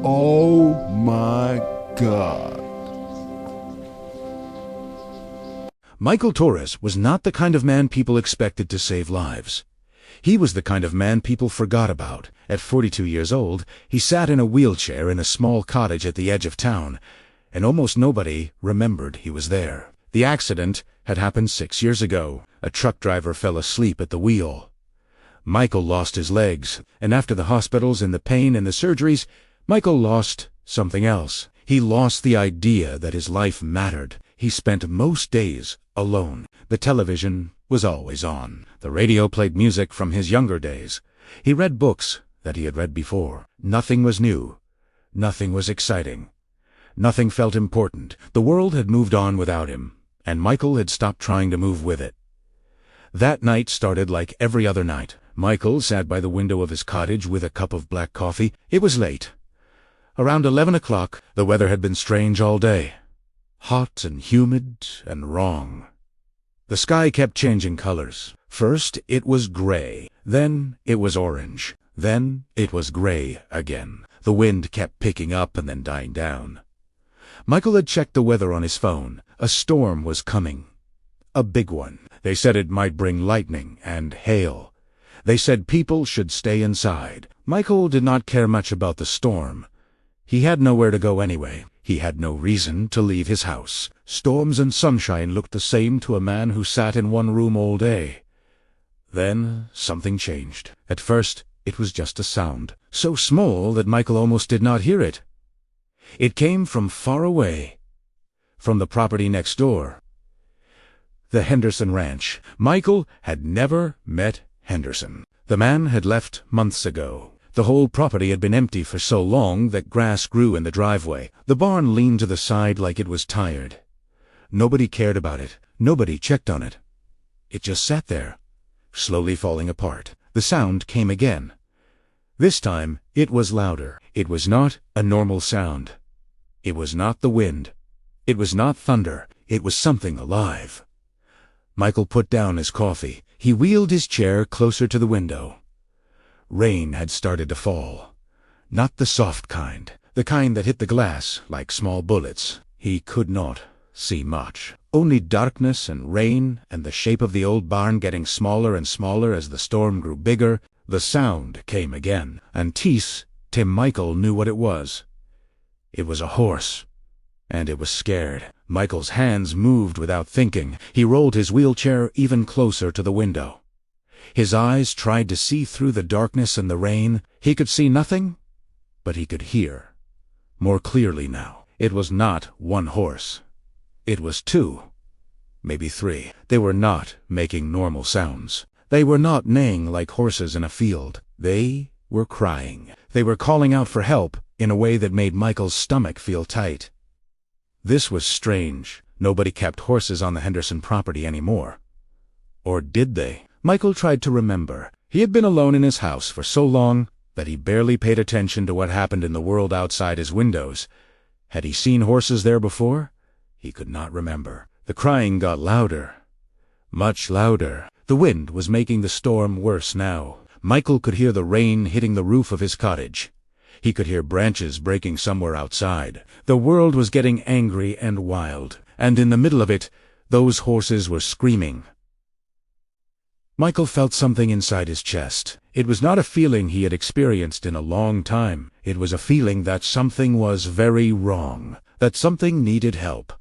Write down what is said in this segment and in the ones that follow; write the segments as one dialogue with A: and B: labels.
A: Oh my God.
B: Michael Torres was not the kind of man people expected to save lives. He was the kind of man people forgot about. At 42 years old, he sat in a wheelchair in a small cottage at the edge of town, and almost nobody remembered he was there. The accident had happened 6 years ago. A truck driver fell asleep at the wheel. Michael lost his legs, and after the hospitals and the pain and the surgeries, Michael lost something else. He lost the idea that his life mattered. He spent most days alone. The television was always on. The radio played music from his younger days. He read books that he had read before. Nothing was new. Nothing was exciting. Nothing felt important. The world had moved on without him, and Michael had stopped trying to move with it. That night started like every other night. Michael sat by the window of his cottage with a cup of black coffee. It was late. Around 11 o'clock, the weather had been strange all day. Hot and humid and wrong. The sky kept changing colors. First it was gray, then it was orange, then it was gray again. The wind kept picking up and then dying down. Michael had checked the weather on his phone. A storm was coming. A big one. They said it might bring lightning and hail. They said people should stay inside. Michael did not care much about the storm. He had nowhere to go anyway. He had no reason to leave his house. Storms and sunshine looked the same to a man who sat in one room all day. Then something changed. At first, it was just a sound, so small that Michael almost did not hear it. It came from far away, from the property next door. The Henderson ranch. Michael had never met Henderson. The man had left months ago. The whole property had been empty for so long that grass grew in the driveway. The barn leaned to the side like it was tired. Nobody cared about it. Nobody checked on it. It just sat there, slowly falling apart. The sound came again. This time it was louder. It was not a normal sound. It was not the wind. It was not thunder. It was something alive. Michael put down his coffee. He wheeled his chair closer to the window. Rain had started to fall. Not the soft kind, the kind that hit the glass like small bullets. He could not see much. Only darkness and rain and the shape of the old barn getting smaller and smaller as the storm grew bigger. The sound came again, and Tim Michael knew what it was. It was a horse, and it was scared. Michael's hands moved without thinking. He rolled his wheelchair even closer to the window. His eyes tried to see through the darkness and the rain. He could see nothing, but he could hear. More clearly now. It was not one horse. It was two, maybe three. They were not making normal sounds. They were not neighing like horses in a field. They were crying. They were calling out for help in a way that made Michael's stomach feel tight. This was strange. Nobody kept horses on the Henderson property anymore. Or did they? Michael tried to remember. He had been alone in his house for so long that he barely paid attention to what happened in the world outside his windows. Had he seen horses there before? He could not remember. The crying got louder. Much louder. The wind was making the storm worse now. Michael could hear the rain hitting the roof of his cottage. He could hear branches breaking somewhere outside. The world was getting angry and wild, and in the middle of it, those horses were screaming. Michael felt something inside his chest. It was not a feeling he had experienced in a long time. It was a feeling that something was very wrong, that something needed help,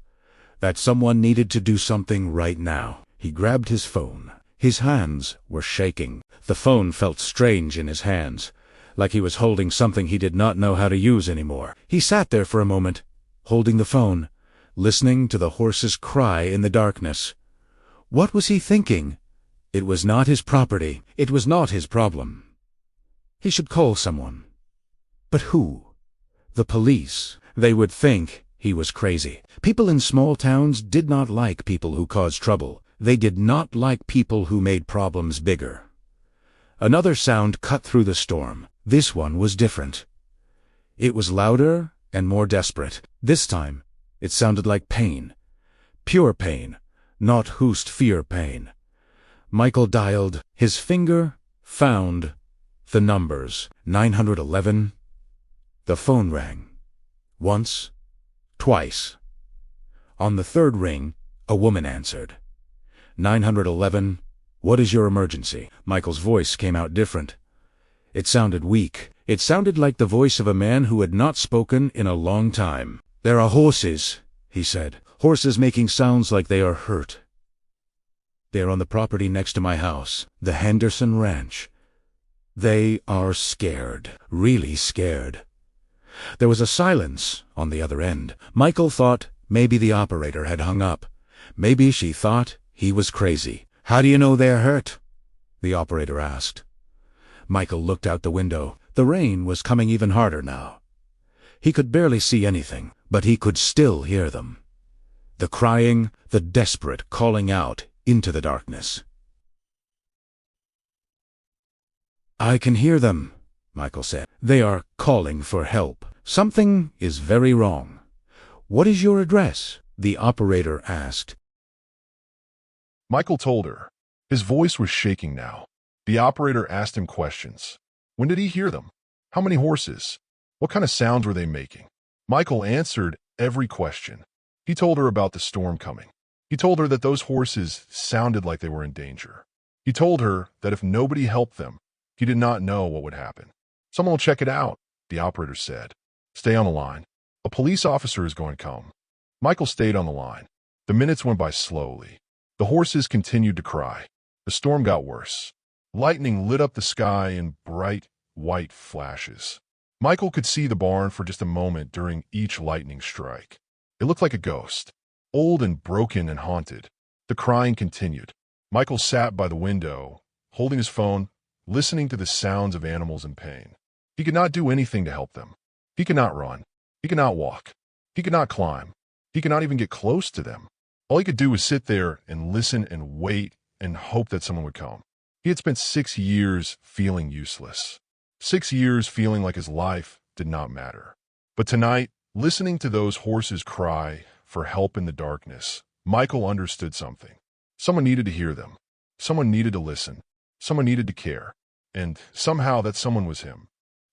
B: that someone needed to do something right now. He grabbed his phone. His hands were shaking. The phone felt strange in his hands, like he was holding something he did not know how to use anymore. He sat there for a moment, holding the phone, listening to the horses cry in the darkness. What was he thinking? It was not his property. It was not his problem. He should call someone. But who? The police. They would think he was crazy. People in small towns did not like people who caused trouble. They did not like people who made problems bigger. Another sound cut through the storm. This one was different. It was louder and more desperate. This time, it sounded like pain. Pure pain, not hoosed fear pain. Michael dialed. His finger found the numbers. 911. The phone rang. Once, twice. On the third ring, a woman answered. 911, what is your emergency? Michael's voice came out different. It sounded weak. It sounded like the voice of a man who had not spoken in a long time. There are horses, he said. Horses making sounds like they are hurt. They are on the property next to my house, the Henderson ranch. They are scared, really scared. There was a silence on the other end. Michael thought maybe the operator had hung up. Maybe she thought he was crazy. How do you know they're hurt? The operator asked. Michael looked out the window. The rain was coming even harder now. He could barely see anything, but he could still hear them. The crying, the desperate calling out into the darkness. I can hear them, Michael said. They are calling for help. Something is very wrong. What is your address? The operator asked.
C: Michael told her. His voice was shaking now. The operator asked him questions. When did he hear them? How many horses? What kind of sounds were they making? Michael answered every question. He told her about the storm coming. He told her that those horses sounded like they were in danger. He told her that if nobody helped them, he did not know what would happen. Someone will check it out, the operator said. Stay on the line. A police officer is going to come. Michael stayed on the line. The minutes went by slowly. The horses continued to cry. The storm got worse. Lightning lit up the sky in bright, white flashes. Michael could see the barn for just a moment during each lightning strike. It looked like a ghost, old and broken and haunted. The crying continued. Michael sat by the window, holding his phone, listening to the sounds of animals in pain. He could not do anything to help them. He could not run. He could not walk. He could not climb. He could not even get close to them. All he could do was sit there and listen and wait and hope that someone would come. He had spent 6 years feeling useless. 6 years feeling like his life did not matter. But tonight, listening to those horses cry for help in the darkness, Michael understood something. Someone needed to hear them. Someone needed to listen. Someone needed to care. And somehow that someone was him.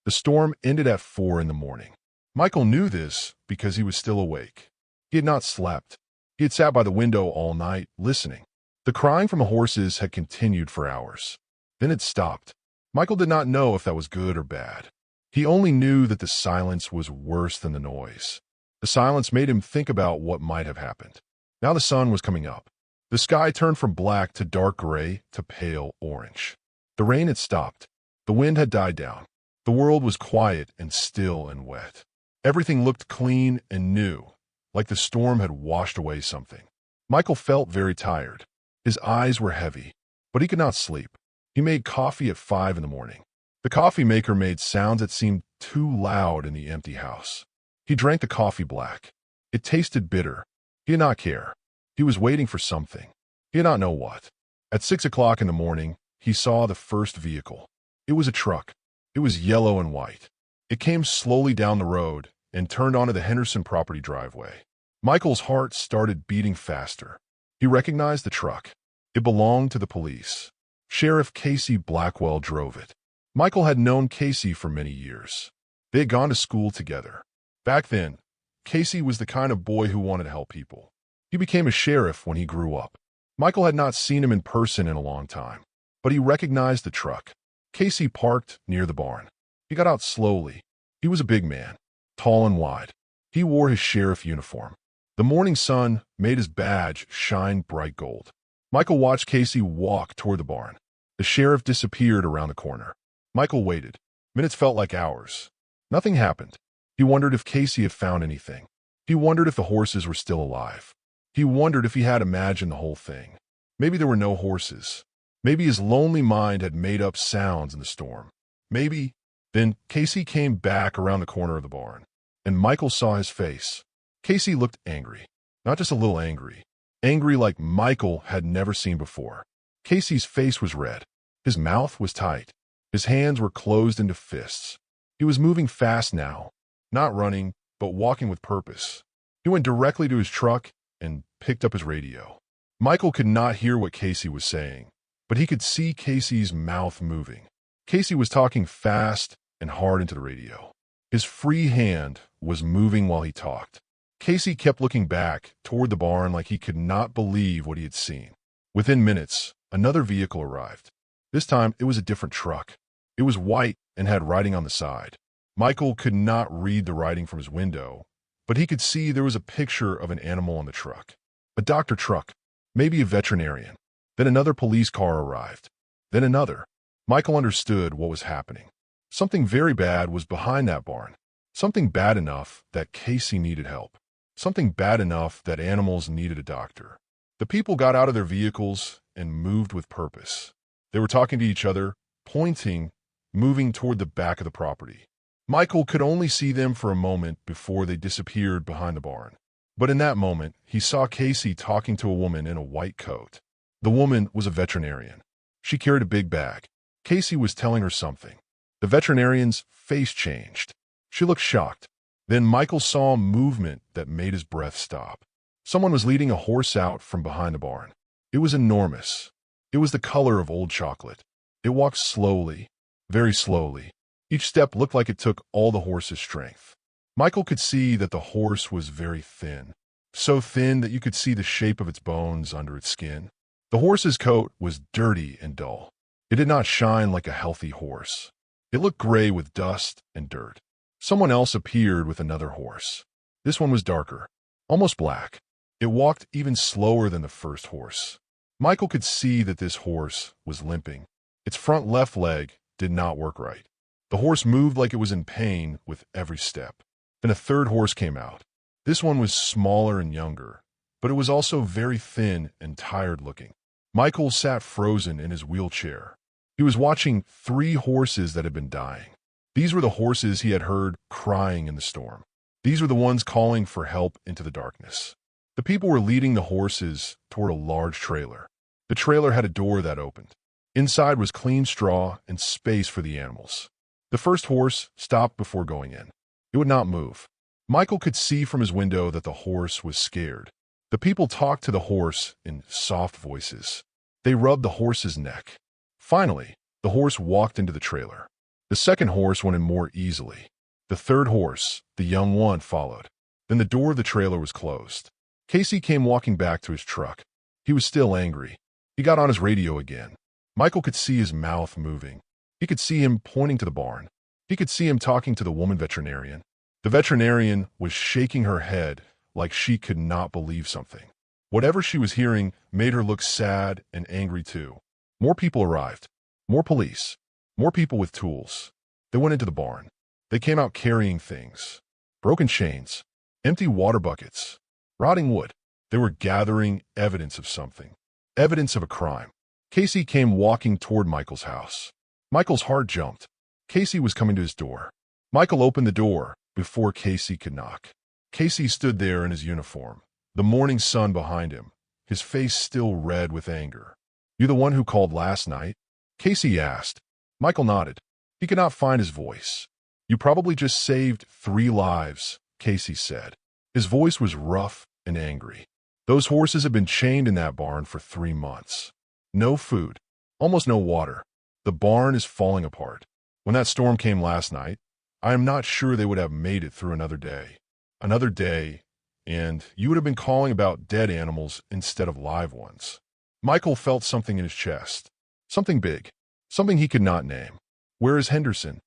C: The storm ended at 4 in the morning. Michael knew this because he was still awake. He had not slept. He had sat by the window all night, listening. The crying from the horses had continued for hours. Then it stopped. Michael did not know if that was good or bad. He only knew that the silence was worse than the noise. The silence made him think about what might have happened. Now the sun was coming up. The sky turned from black to dark gray to pale orange. The rain had stopped. The wind had died down. The world was quiet and still and wet. Everything looked clean and new, like the storm had washed away something. Michael felt very tired. His eyes were heavy, but he could not sleep. He made coffee at 5 in the morning. The coffee maker made sounds that seemed too loud in the empty house. He drank the coffee black. It tasted bitter. He did not care. He was waiting for something. He did not know what. At 6 o'clock in the morning, he saw the first vehicle. It was a truck. It was yellow and white. It came slowly down the road and turned onto the Henderson property driveway. Michael's heart started beating faster. He recognized the truck. It belonged to the police. Sheriff Casey Blackwell drove it. Michael had known Casey for many years. They had gone to school together. Back then, Casey was the kind of boy who wanted to help people. He became a sheriff when he grew up. Michael had not seen him in person in a long time, but he recognized the truck. Casey parked near the barn. He got out slowly. He was a big man, tall and wide. He wore his sheriff uniform. The morning sun made his badge shine bright gold. Michael watched Casey walk toward the barn. The sheriff disappeared around the corner. Michael waited. Minutes felt like hours. Nothing happened. He wondered if Casey had found anything. He wondered if the horses were still alive. He wondered if he had imagined the whole thing. Maybe there were no horses. Maybe his lonely mind had made up sounds in the storm. Maybe. Then Casey came back around the corner of the barn, and Michael saw his face. Casey looked angry. Not just a little angry. Angry like Michael had never seen before. Casey's face was red. His mouth was tight. His hands were closed into fists. He was moving fast now. Not running, but walking with purpose. He went directly to his truck and picked up his radio. Michael could not hear what Casey was saying, but he could see Casey's mouth moving. Casey was talking fast and hard into the radio. His free hand was moving while he talked. Casey kept looking back toward the barn like he could not believe what he had seen. Within minutes, another vehicle arrived. This time, it was a different truck. It was white and had writing on the side. Michael could not read the writing from his window, but he could see there was a picture of an animal on the truck. A doctor truck, maybe a veterinarian. Then another police car arrived. Then another. Michael understood what was happening. Something very bad was behind that barn. Something bad enough that Casey needed help. Something bad enough that animals needed a doctor. The people got out of their vehicles and moved with purpose. They were talking to each other, pointing, moving toward the back of the property. Michael could only see them for a moment before they disappeared behind the barn. But in that moment, he saw Casey talking to a woman in a white coat. The woman was a veterinarian. She carried a big bag. Casey was telling her something. The veterinarian's face changed. She looked shocked. Then Michael saw a movement that made his breath stop. Someone was leading a horse out from behind the barn. It was enormous. It was the color of old chocolate. It walked slowly, very slowly. Each step looked like it took all the horse's strength. Michael could see that the horse was very thin, so thin that you could see the shape of its bones under its skin. The horse's coat was dirty and dull. It did not shine like a healthy horse. It looked gray with dust and dirt. Someone else appeared with another horse. This one was darker, almost black. It walked even slower than the first horse. Michael could see that this horse was limping. Its front left leg did not work right. The horse moved like it was in pain with every step. Then a third horse came out. This one was smaller and younger, but it was also very thin and tired looking. Michael sat frozen in his wheelchair. He was watching 3 horses that had been dying. These were the horses he had heard crying in the storm. These were the ones calling for help into the darkness. The people were leading the horses toward a large trailer. The trailer had a door that opened. Inside was clean straw and space for the animals. The first horse stopped before going in. It would not move. Michael could see from his window that the horse was scared. The people talked to the horse in soft voices. They rubbed the horse's neck. Finally, the horse walked into the trailer. The second horse went in more easily. The third horse, the young one, followed. Then the door of the trailer was closed. Casey came walking back to his truck. He was still angry. He got on his radio again. Michael could see his mouth moving. He could see him pointing to the barn. He could see him talking to the woman veterinarian. The veterinarian was shaking her head like she could not believe something. Whatever she was hearing made her look sad and angry too. More people arrived. More police. More people with tools. They went into the barn. They came out carrying things. Broken chains. Empty water buckets. Rotting wood. They were gathering evidence of something. Evidence of a crime. Casey came walking toward Michael's house. Michael's heart jumped. Casey was coming to his door. Michael opened the door before Casey could knock. Casey stood there in his uniform, the morning sun behind him, his face still red with anger. "You the one who called last night?" Casey asked. Michael nodded. He could not find his voice. "You probably just saved 3 lives," Casey said. His voice was rough and angry. "Those horses have been chained in that barn for 3 months. No food, almost no water. The barn is falling apart. When that storm came last night, I am not sure they would have made it through another day. Another day, and you would have been calling about dead animals instead of live ones." Michael felt something in his chest. Something big. Something he could not name. "Where is Henderson?"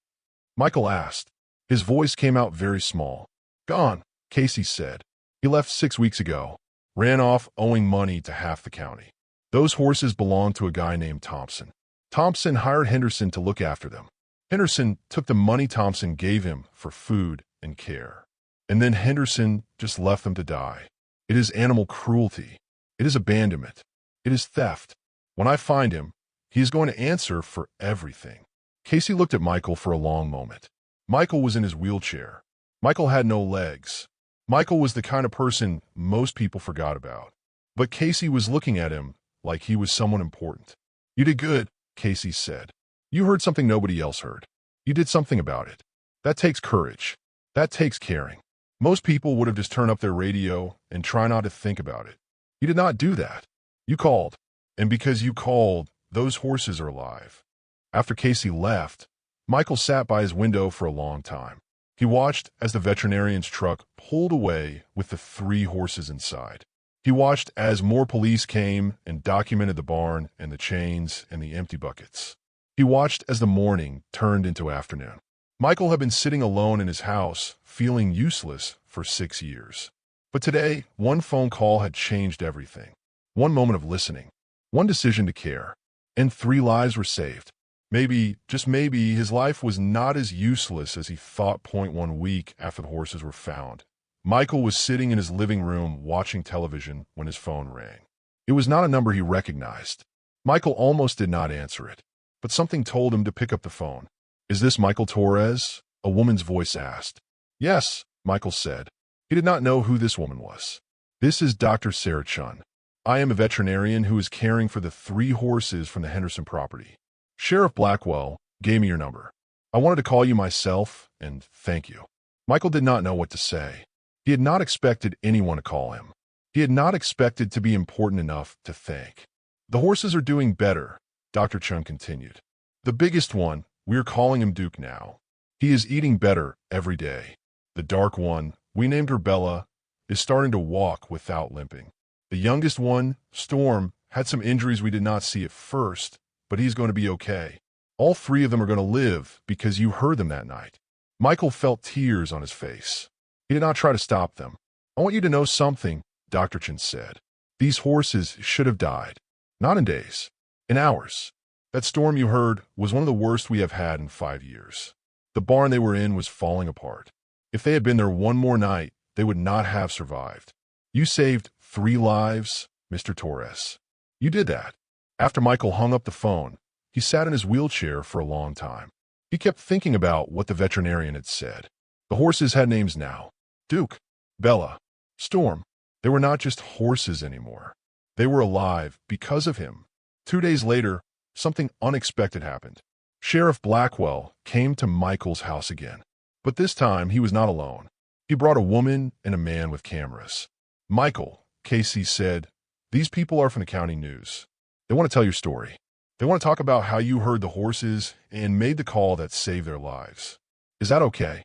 C: Michael asked. His voice came out very small. "Gone," Casey said. "He left 6 weeks ago. Ran off owing money to half the county. Those horses belonged to a guy named Thompson. Thompson hired Henderson to look after them. Henderson took the money Thompson gave him for food and care. And then Henderson just left them to die. It is animal cruelty. It is abandonment. It is theft. When I find him, he is going to answer for everything." Casey looked at Michael for a long moment. Michael was in his wheelchair. Michael had no legs. Michael was the kind of person most people forgot about. But Casey was looking at him like he was someone important. "You did good," Casey said. "You heard something nobody else heard. You did something about it. That takes courage. That takes caring. Most people would have just turned up their radio and try not to think about it. You did not do that. You called. And because you called, those horses are alive." After Casey left, Michael sat by his window for a long time. He watched as the veterinarian's truck pulled away with the 3 horses inside. He watched as more police came and documented the barn and the chains and the empty buckets. He watched as the morning turned into afternoon. Michael had been sitting alone in his house, feeling useless for 6 years. But today, one phone call had changed everything. One moment of listening, one decision to care, and 3 lives were saved. Maybe, just maybe, his life was not as useless as he thought. 1 week after the horses were found, Michael was sitting in his living room watching television when his phone rang. It was not a number he recognized. Michael almost did not answer it, but something told him to pick up the phone. "Is this Michael Torres?" a woman's voice asked. "Yes," Michael said. He did not know who this woman was. "This is Dr. Sarah Chun. I am a veterinarian who is caring for the 3 horses from the Henderson property. Sheriff Blackwell gave me your number. I wanted to call you myself, and thank you." Michael did not know what to say. He had not expected anyone to call him. He had not expected to be important enough to thank. "The horses are doing better," Dr. Chun continued. "The biggest one, we're calling him Duke now. He is eating better every day. The dark one, we named her Bella, is starting to walk without limping. The youngest one, Storm, had some injuries we did not see at first, but he's going to be okay. All 3 of them are going to live because you heard them that night." Michael felt tears on his face. He did not try to stop them. "I want you to know something," Dr. Chun said. "These horses should have died. Not in days, in hours. That storm you heard was one of the worst we have had in 5 years. The barn they were in was falling apart. If they had been there one more night, they would not have survived. You saved 3 lives, Mr. Torres. You did that." After Michael hung up the phone, he sat in his wheelchair for a long time. He kept thinking about what the veterinarian had said. The horses had names now. Duke, Bella, Storm. They were not just horses anymore. They were alive because of him. 2 days later, something unexpected happened. Sheriff Blackwell came to Michael's house again. But this time, he was not alone. He brought a woman and a man with cameras. "Michael," Casey said, "these people are from the county news. They want to tell your story. They want to talk about how you heard the horses and made the call that saved their lives. Is that okay?"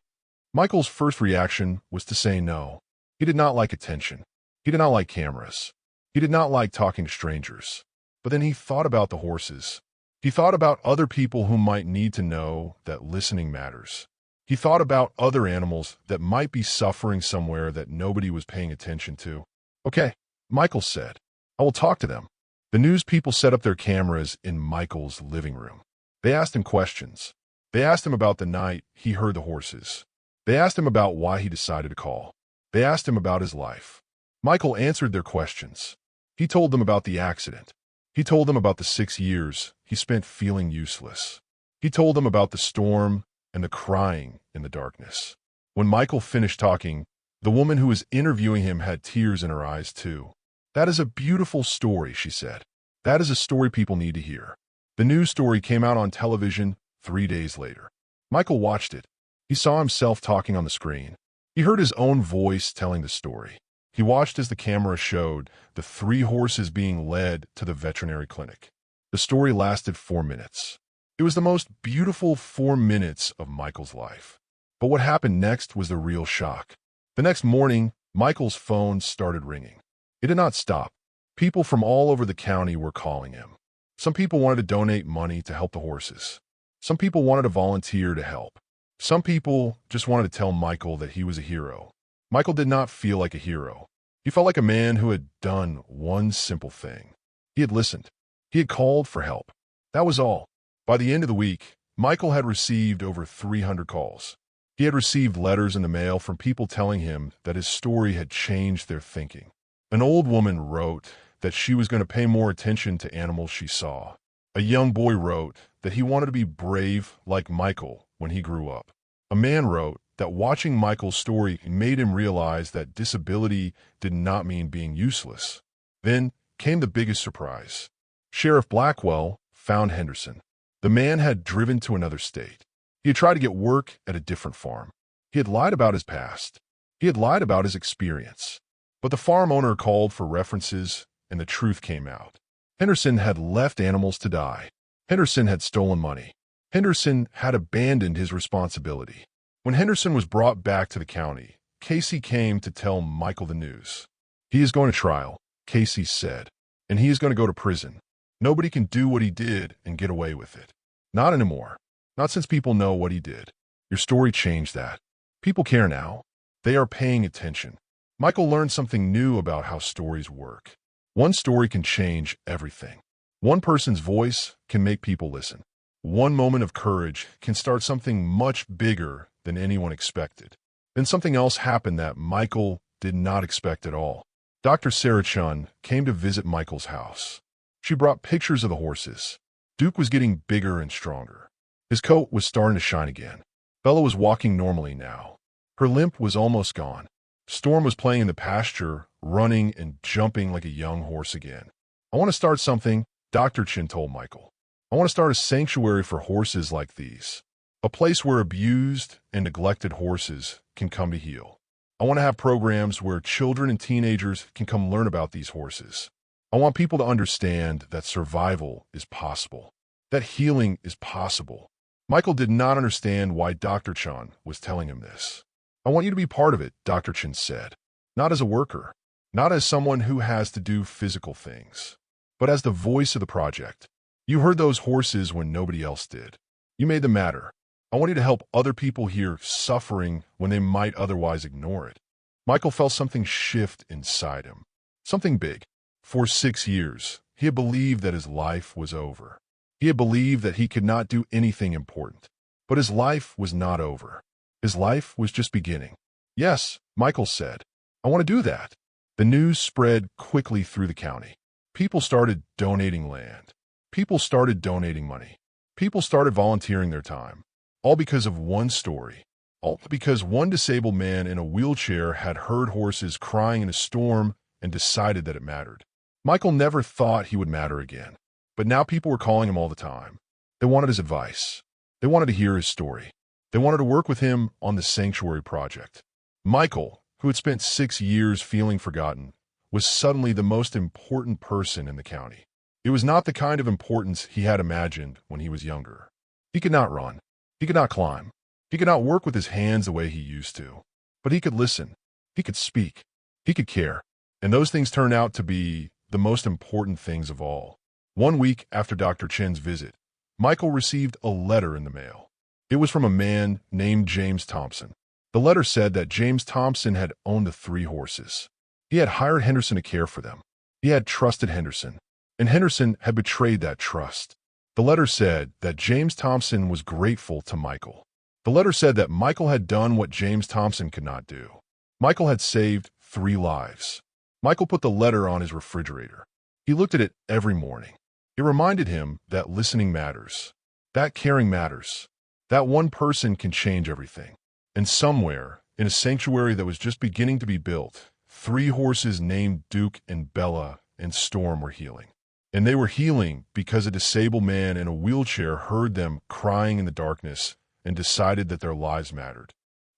C: Michael's first reaction was to say no. He did not like attention. He did not like cameras. He did not like talking to strangers. But then he thought about the horses. He thought about other people who might need to know that listening matters. He thought about other animals that might be suffering somewhere that nobody was paying attention to. "Okay," Michael said. "I will talk to them." The news people set up their cameras in Michael's living room. They asked him questions. They asked him about the night he heard the horses. They asked him about why he decided to call. They asked him about his life. Michael answered their questions. He told them about the accident. He told them about the 6 years he spent feeling useless. He told them about the storm and the crying in the darkness. When Michael finished talking, the woman who was interviewing him had tears in her eyes too. "That is a beautiful story," she said. "That is a story people need to hear." The news story came out on television 3 days later. Michael watched it. He saw himself talking on the screen. He heard his own voice telling the story. He watched as the camera showed the 3 horses being led to the veterinary clinic. The story lasted 4 minutes. It was the most beautiful 4 minutes of Michael's life. But what happened next was the real shock. The next morning, Michael's phone started ringing. It did not stop. People from all over the county were calling him. Some people wanted to donate money to help the horses. Some people wanted to volunteer to help. Some people just wanted to tell Michael that he was a hero. Michael did not feel like a hero. He felt like a man who had done one simple thing. He had listened. He had called for help. That was all. By the end of the week, Michael had received over 300 calls. He had received letters in the mail from people telling him that his story had changed their thinking. An old woman wrote that she was going to pay more attention to animals she saw. A young boy wrote that he wanted to be brave like Michael when he grew up. A man wrote that watching Michael's story made him realize that disability did not mean being useless. Then came the biggest surprise. Sheriff Blackwell found Henderson. The man had driven to another state. He had tried to get work at a different farm. He had lied about his past. He had lied about his experience. But the farm owner called for references, and the truth came out. Henderson had left animals to die. Henderson had stolen money. Henderson had abandoned his responsibility. When Henderson was brought back to the county, Casey came to tell Michael the news. He is going to trial, Casey said, and he is going to go to prison. Nobody can do what he did and get away with it. Not anymore. Not since people know what he did. Your story changed that. People care now. They are paying attention. Michael learned something new about how stories work. One story can change everything. One person's voice can make people listen. One moment of courage can start something much bigger than anyone expected. Then something else happened that Michael did not expect at all. Dr. Sarah Chun came to visit Michael's house. She brought pictures of the horses. Duke was getting bigger and stronger. His coat was starting to shine again. Bella was walking normally now. Her limp was almost gone. Storm was playing in the pasture, running and jumping like a young horse again. I want to start something, Dr. Chin told Michael. I want to start a sanctuary for horses like these. A place where abused and neglected horses can come to heal. I want to have programs where children and teenagers can come learn about these horses. I want people to understand that survival is possible, that healing is possible. Michael did not understand why Dr. Chan was telling him this. I want you to be part of it, Dr. Chin said. Not as a worker, not as someone who has to do physical things, but as the voice of the project. You heard those horses when nobody else did. You made them matter. I want you to help other people hear suffering when they might otherwise ignore it. Michael felt something shift inside him. Something big. For 6 years, he had believed that his life was over. He had believed that he could not do anything important. But his life was not over. His life was just beginning. Yes, Michael said, I want to do that. The news spread quickly through the county. People started donating land. People started donating money. People started volunteering their time. All because of one story. All because one disabled man in a wheelchair had heard horses crying in a storm and decided that it mattered. Michael never thought he would matter again. But now people were calling him all the time. They wanted his advice. They wanted to hear his story. They wanted to work with him on the sanctuary project. Michael, who had spent 6 years feeling forgotten, was suddenly the most important person in the county. It was not the kind of importance he had imagined when he was younger. He could not run. He could not climb. He could not work with his hands the way he used to. But he could listen. He could speak. He could care. And those things turned out to be the most important things of all. 1 week after Dr. Chen's visit, Michael received a letter in the mail. It was from a man named James Thompson. The letter said that James Thompson had owned the 3 horses. He had hired Henderson to care for them. He had trusted Henderson, and Henderson had betrayed that trust. The letter said that James Thompson was grateful to Michael. The letter said that Michael had done what James Thompson could not do. Michael had saved 3 lives. Michael put the letter on his refrigerator. He looked at it every morning. It reminded him that listening matters, that caring matters, that one person can change everything. And somewhere, in a sanctuary that was just beginning to be built, 3 horses named Duke and Bella and Storm were healing. And they were healing because a disabled man in a wheelchair heard them crying in the darkness and decided that their lives mattered.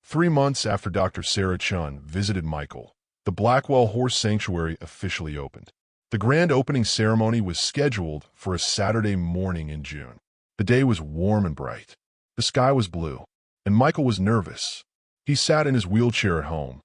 C: 3 months after Dr. Sarah Chun visited Michael, the Blackwell Horse Sanctuary officially opened. The grand opening ceremony was scheduled for a Saturday morning in June. The day was warm and bright. The sky was blue, and Michael was nervous. He sat in his wheelchair at home,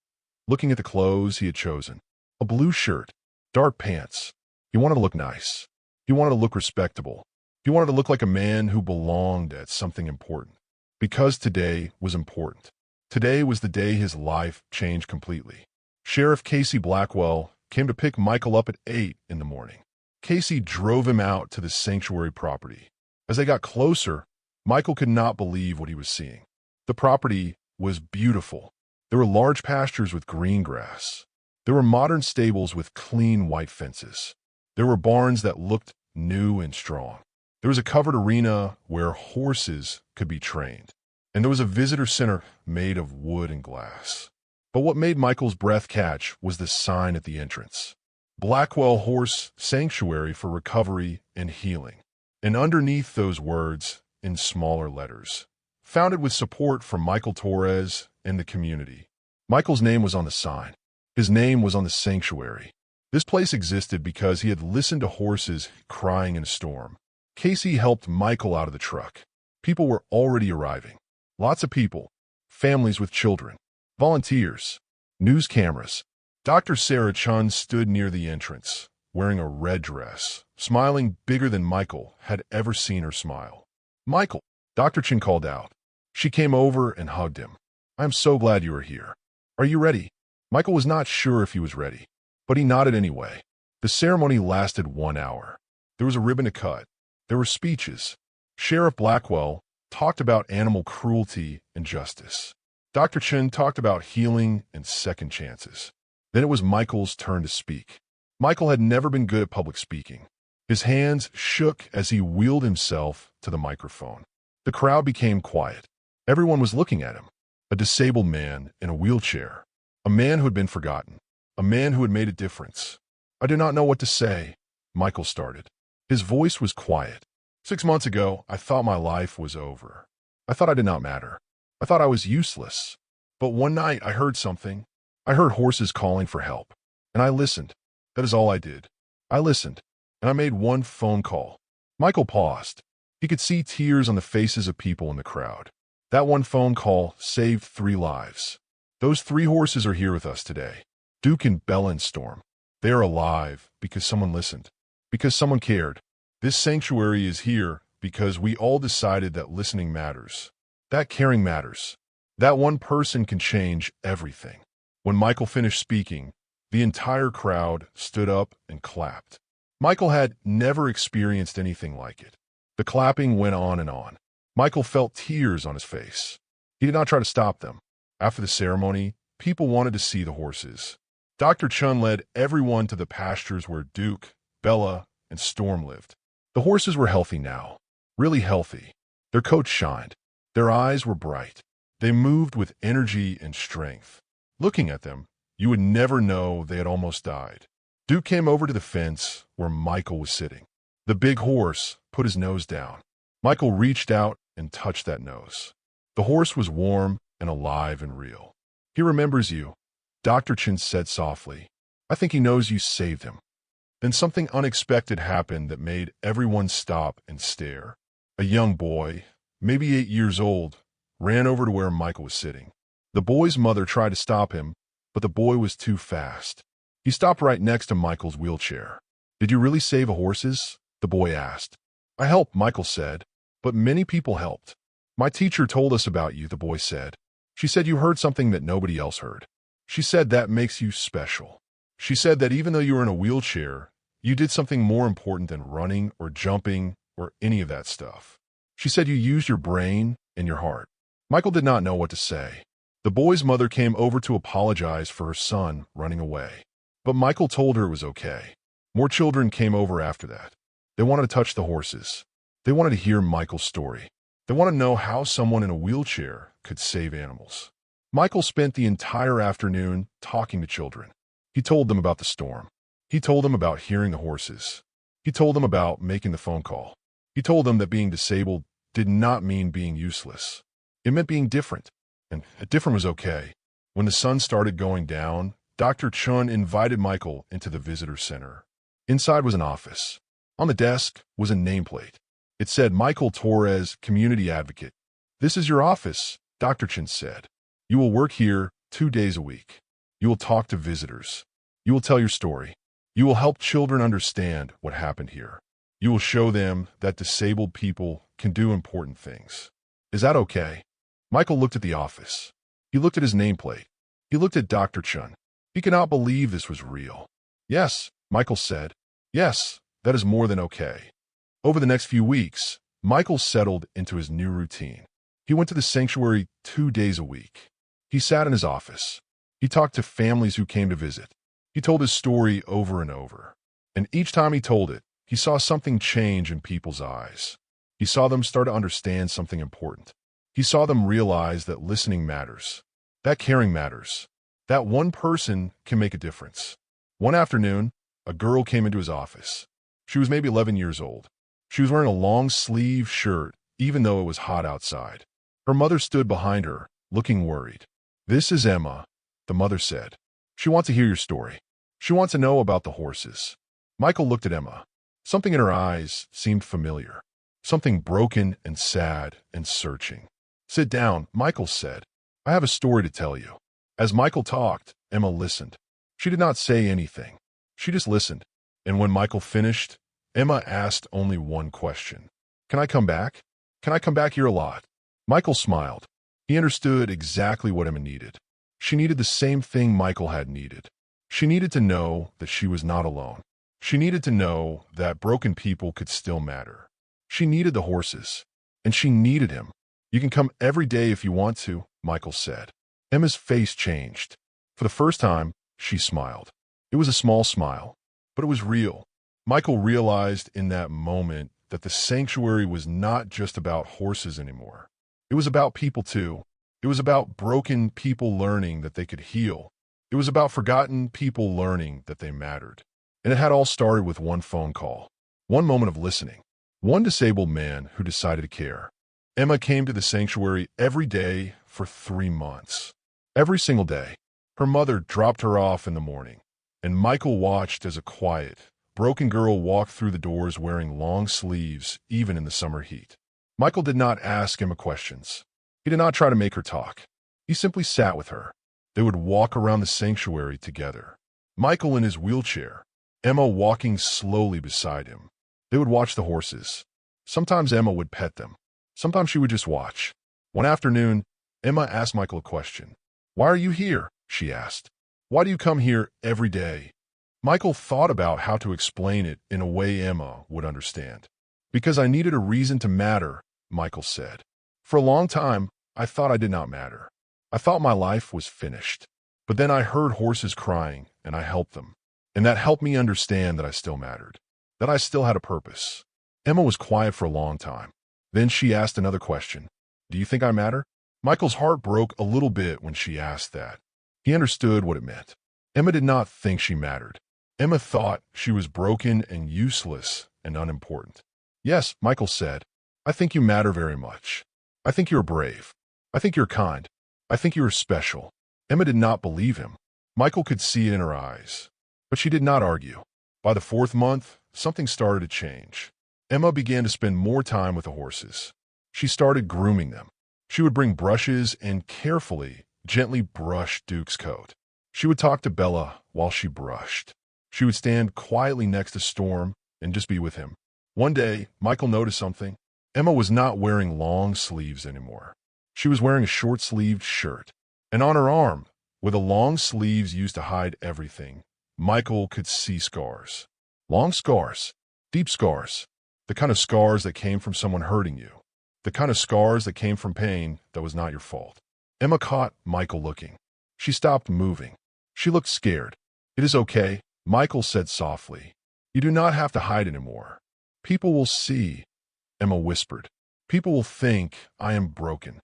C: looking at the clothes he had chosen. A blue shirt, dark pants. He wanted to look nice. He wanted to look respectable. He wanted to look like a man who belonged at something important. Because today was important. Today was the day his life changed completely. Sheriff Casey Blackwell came to pick Michael up at 8 in the morning. Casey drove him out to the sanctuary property. As they got closer, Michael could not believe what he was seeing. The property was beautiful. There were large pastures with green grass. There were modern stables with clean white fences. There were barns that looked new and strong. There was a covered arena where horses could be trained. And there was a visitor center made of wood and glass. But what made Michael's breath catch was the sign at the entrance. Blackwell Horse Sanctuary for Recovery and Healing. And underneath those words, in smaller letters, founded with support from Michael Torres and the community. Michael's name was on the sign. His name was on the sanctuary. This place existed because he had listened to horses crying in a storm. Casey helped Michael out of the truck. People were already arriving. Lots of people. families with children, volunteers, news cameras. Dr. Sarah Chun stood near the entrance, wearing a red dress, smiling bigger than Michael had ever seen her smile. "Michael," Dr. Chun called out. She came over and hugged him. "I am so glad you are here. Are you ready?" Michael was not sure if he was ready, but he nodded anyway. The ceremony lasted 1 hour. There was a ribbon to cut. There were speeches. Sheriff Blackwell talked about animal cruelty and justice. Dr. Chun talked about healing and second chances. Then it was Michael's turn to speak. Michael had never been good at public speaking. His hands shook as he wheeled himself to the microphone. The crowd became quiet. Everyone was looking at him. A disabled man in a wheelchair. A man who had been forgotten. A man who had made a difference. "I do not know what to say," Michael started. His voice was quiet. "6 months ago, I thought my life was over. I thought I did not matter. I thought I was useless. But one night I heard something. I heard horses calling for help. And I listened. That is all I did. I listened. And I made one phone call." Michael paused. He could see tears on the faces of people in the crowd. That one phone call saved 3 lives. Those 3 horses are here with us today. Duke and Bella and Storm. They are alive because someone listened. Because someone cared. This sanctuary is here because we all decided that listening matters. That caring matters. That one person can change everything. When Michael finished speaking, the entire crowd stood up and clapped. Michael had never experienced anything like it. The clapping went on and on. Michael felt tears on his face. He did not try to stop them. After the ceremony, people wanted to see the horses. Dr. Chun led everyone to the pastures where Duke, Bella, and Storm lived. The horses were healthy now. Really healthy. Their coats shined. Their eyes were bright. They moved with energy and strength. Looking at them, you would never know they had almost died. Duke came over to the fence where Michael was sitting. The big horse put his nose down. Michael reached out and touched that nose. The horse was warm and alive and real. "He remembers you," Dr. Chin said softly. "I think he knows you saved him." Then something unexpected happened that made everyone stop and stare. A young boy, maybe 8 years old, ran over to where Michael was sitting. The boy's mother tried to stop him, but the boy was too fast. He stopped right next to Michael's wheelchair. "Did you really save the horses?" the boy asked. "I helped," Michael said, "but many people helped. My teacher told us about you," the boy said. "She said you heard something that nobody else heard. She said that makes you special. She said that even though you were in a wheelchair, you did something more important than running or jumping or any of that stuff. She said you used your brain and your heart." Michael did not know what to say. The boy's mother came over to apologize for her son running away. But Michael told her it was okay. More children came over after that. They wanted to touch the horses. They wanted to hear Michael's story. They wanted to know how someone in a wheelchair could save animals. Michael spent the entire afternoon talking to children. He told them about the storm. He told them about hearing the horses. He told them about making the phone call. He told them that being disabled did not mean being useless. It meant being different, and different was okay. When the sun started going down, Dr. Chun invited Michael into the visitor center. Inside was an office. On the desk was a nameplate. It said, "Michael Torres, Community Advocate." "This is your office," Dr. Chun said. "You will work here 2 days a week. You will talk to visitors. You will tell your story. You will help children understand what happened here. You will show them that disabled people can do important things. Is that okay?" Michael looked at the office. He looked at his nameplate. He looked at Dr. Chun. He could not believe this was real. "Yes," Michael said. "Yes, that is more than okay." Over the next few weeks, Michael settled into his new routine. He went to the sanctuary 2 days a week. He sat in his office. He talked to families who came to visit. He told his story over and over. And each time he told it, he saw something change in people's eyes. He saw them start to understand something important. He saw them realize that listening matters, that caring matters, that one person can make a difference. One afternoon, a girl came into his office. She was maybe 11 years old. She was wearing a long-sleeved shirt, even though it was hot outside. Her mother stood behind her, looking worried. "This is Emma," the mother said. "She wants to hear your story. She wants to know about the horses." Michael looked at Emma. Something in her eyes seemed familiar. Something broken and sad and searching. "Sit down," Michael said. I have a story to tell you." As Michael talked, Emma listened. She did not say anything. She just listened. And when Michael finished, Emma asked only one question. "Can I come back? Can I come back here a lot?" Michael smiled. He understood exactly what Emma needed. She needed the same thing Michael had needed. She needed to know that she was not alone. She needed to know that broken people could still matter. She needed the horses, and she needed him. "You can come every day if you want to," Michael said. Emma's face changed. For the first time, she smiled. It was a small smile, but it was real. Michael realized in that moment that the sanctuary was not just about horses anymore. It was about people too. It was about broken people learning that they could heal. It was about forgotten people learning that they mattered. And it had all started with one phone call, one moment of listening, one disabled man who decided to care. Emma came to the sanctuary every day for 3 months. Every single day. Her mother dropped her off in the morning, and Michael watched as a quiet, broken girl walked through the doors wearing long sleeves, even in the summer heat. Michael did not ask Emma questions. He did not try to make her talk. He simply sat with her. They would walk around the sanctuary together. Michael in his wheelchair, Emma walking slowly beside him. They would watch the horses. Sometimes Emma would pet them. Sometimes she would just watch. One afternoon, Emma asked Michael a question. "Why are you here?" she asked. "Why do you come here every day?" Michael thought about how to explain it in a way Emma would understand. "Because I needed a reason to matter," Michael said. "For a long time, I thought I did not matter. I thought my life was finished. But then I heard horses crying, and I helped them. And that helped me understand that I still mattered, that I still had a purpose." Emma was quiet for a long time. Then she asked another question. "Do you think I matter?" Michael's heart broke a little bit when she asked that. He understood what it meant. Emma did not think she mattered. Emma thought she was broken and useless and unimportant. "Yes," Michael said. "I think you matter very much. I think you're brave. I think you're kind. I think you're special." Emma did not believe him. Michael could see it in her eyes. But she did not argue. By the 4th month, something started to change. Emma began to spend more time with the horses. She started grooming them. She would bring brushes and carefully, gently brush Duke's coat. She would talk to Bella while she brushed. She would stand quietly next to Storm and just be with him. One day, Michael noticed something. Emma was not wearing long sleeves anymore. She was wearing a short-sleeved shirt. And on her arm, where the long sleeves used to hide everything, Michael could see scars. Long scars. Deep scars. The kind of scars that came from someone hurting you. The kind of scars that came from pain that was not your fault. Emma caught Michael looking. She stopped moving. She looked scared. "It is okay," Michael said softly. "You do not have to hide anymore. People will see," Emma whispered. "People will think I am broken."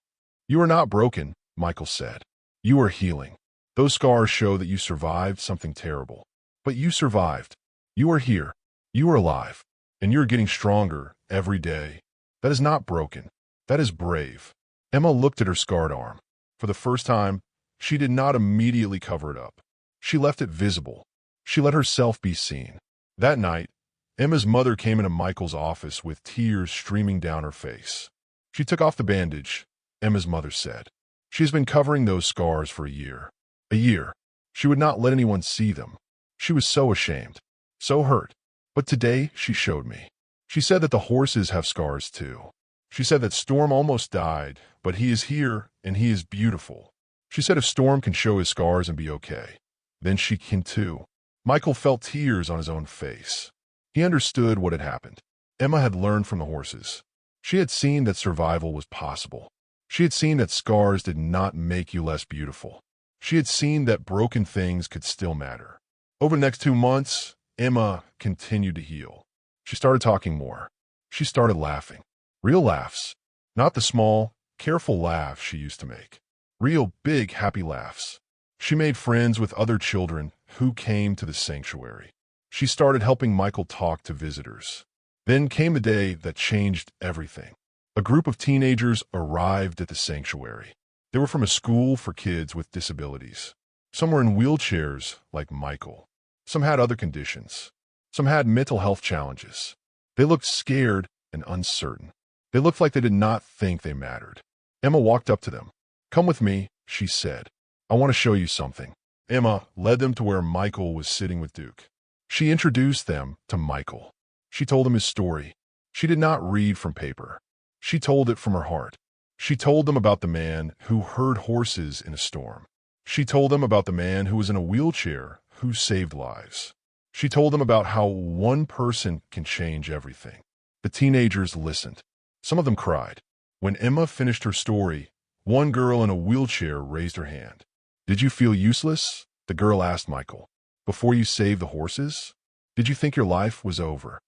C: "You are not broken," Michael said. "You are healing. Those scars show that you survived something terrible. But you survived. You are here. You are alive. And you're getting stronger every day. That is not broken. That is brave." Emma looked at her scarred arm. For the first time, she did not immediately cover it up. She left it visible. She let herself be seen. That night, Emma's mother came into Michael's office with tears streaming down her face. She took off the bandage, Emma's mother said. She has been covering those scars for a year. A year. She would not let anyone see them. She was so ashamed, so hurt. But today, she showed me. She said that the horses have scars too. She said that Storm almost died, but he is here and he is beautiful. She said if Storm can show his scars and be okay, then she can too. Michael felt tears on his own face. He understood what had happened. Emma had learned from the horses. She had seen that survival was possible. She had seen that scars did not make you less beautiful. She had seen that broken things could still matter. Over the next 2 months, Emma continued to heal. She started talking more. She started laughing. Real laughs. Not the small, careful laughs she used to make. Real, big, happy laughs. She made friends with other children who came to the sanctuary. She started helping Michael talk to visitors. Then came the day that changed everything. A group of teenagers arrived at the sanctuary. They were from a school for kids with disabilities. Some were in wheelchairs, like Michael. Some had other conditions. Some had mental health challenges. They looked scared and uncertain. They looked like they did not think they mattered. Emma walked up to them. "Come with me," she said. I want to show you something. Emma led them to where Michael was sitting with Duke. She introduced them to Michael. She told him his story. She did not read from paper. She told it from her heart. She told them about the man who herd horses in a storm. She told them about the man who was in a wheelchair who saved lives. She told them about how one person can change everything. The teenagers listened. Some of them cried. When Emma finished her story, one girl in a wheelchair raised her hand. Did you feel useless? The girl asked Michael. Before you saved the horses? Did you think your life was over?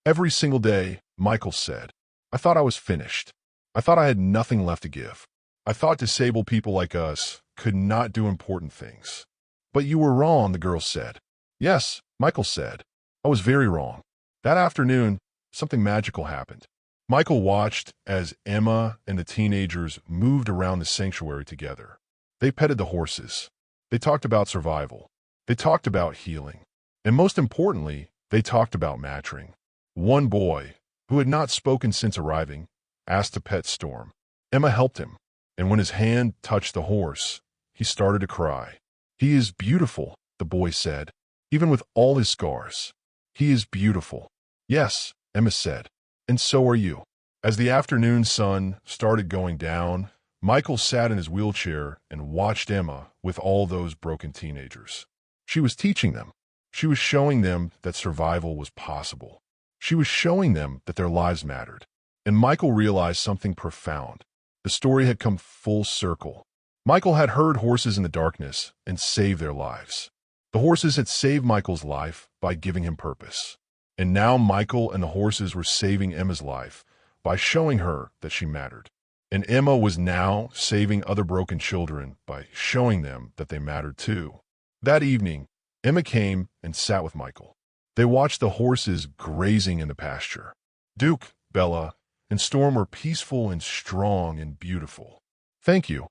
C: Every single day, Michael said, I thought I was finished. I thought I had nothing left to give. I thought disabled people like us could not do important things. But you were wrong, the girl said. Yes, Michael said. I was very wrong. That afternoon, something magical happened. Michael watched as Emma and the teenagers moved around the sanctuary together. They petted the horses. They talked about survival. They talked about healing. And most importantly, they talked about matching. One boy, who had not spoken since arriving, asked to pet Storm. Emma helped him, and when his hand touched the horse, he started to cry. He is beautiful, the boy said, even with all his scars. He is beautiful. Yes, Emma said, and so are you. As the afternoon sun started going down, Michael sat in his wheelchair and watched Emma with all those broken teenagers. She was teaching them. She was showing them that survival was possible. She was showing them that their lives mattered. And Michael realized something profound. The story had come full circle. Michael had heard horses in the darkness and saved their lives. The horses had saved Michael's life by giving him purpose. And now Michael and the horses were saving Emma's life by showing her that she mattered. And Emma was now saving other broken children by showing them that they mattered too. That evening, Emma came and sat with Michael. They watched the horses grazing in the pasture. Duke, Bella, and Storm were peaceful and strong and beautiful. Thank you,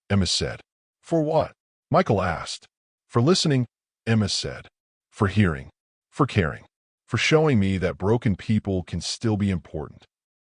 C: Emma said. For what? Michael asked. For listening, Emma said. For hearing. For caring. For showing me that broken people can still be important.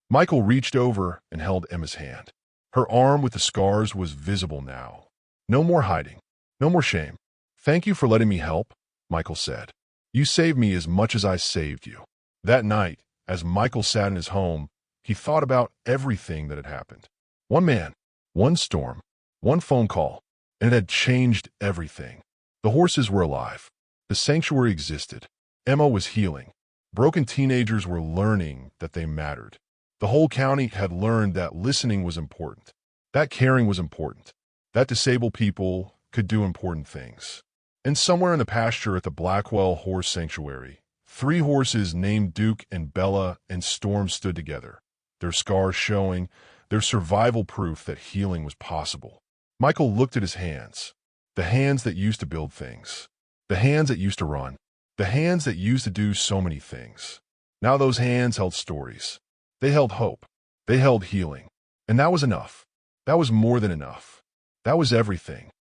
C: Michael reached over and held Emma's hand. Her arm with the scars was visible now. No more hiding. No more shame. Thank you for letting me help, Michael said. You saved me as much as I saved you. That night, as Michael sat in his home, he thought about everything that had happened. One man, one storm, one phone call, and it had changed everything. The horses were alive. The sanctuary existed. Emma was healing. Broken teenagers were learning that they mattered. The whole county had learned that listening was important, that caring was important, that disabled people could do important things. And somewhere in the pasture at the Blackwell Horse Sanctuary, 3 horses named Duke and Bella and Storm stood together, their scars showing, their survival proof that healing was possible. Michael looked at his hands, the hands that used to build things, the hands that used to run, the hands that used to do so many things. Now those hands held stories. They held hope. They held healing. And that was enough. That was more than enough. That was everything.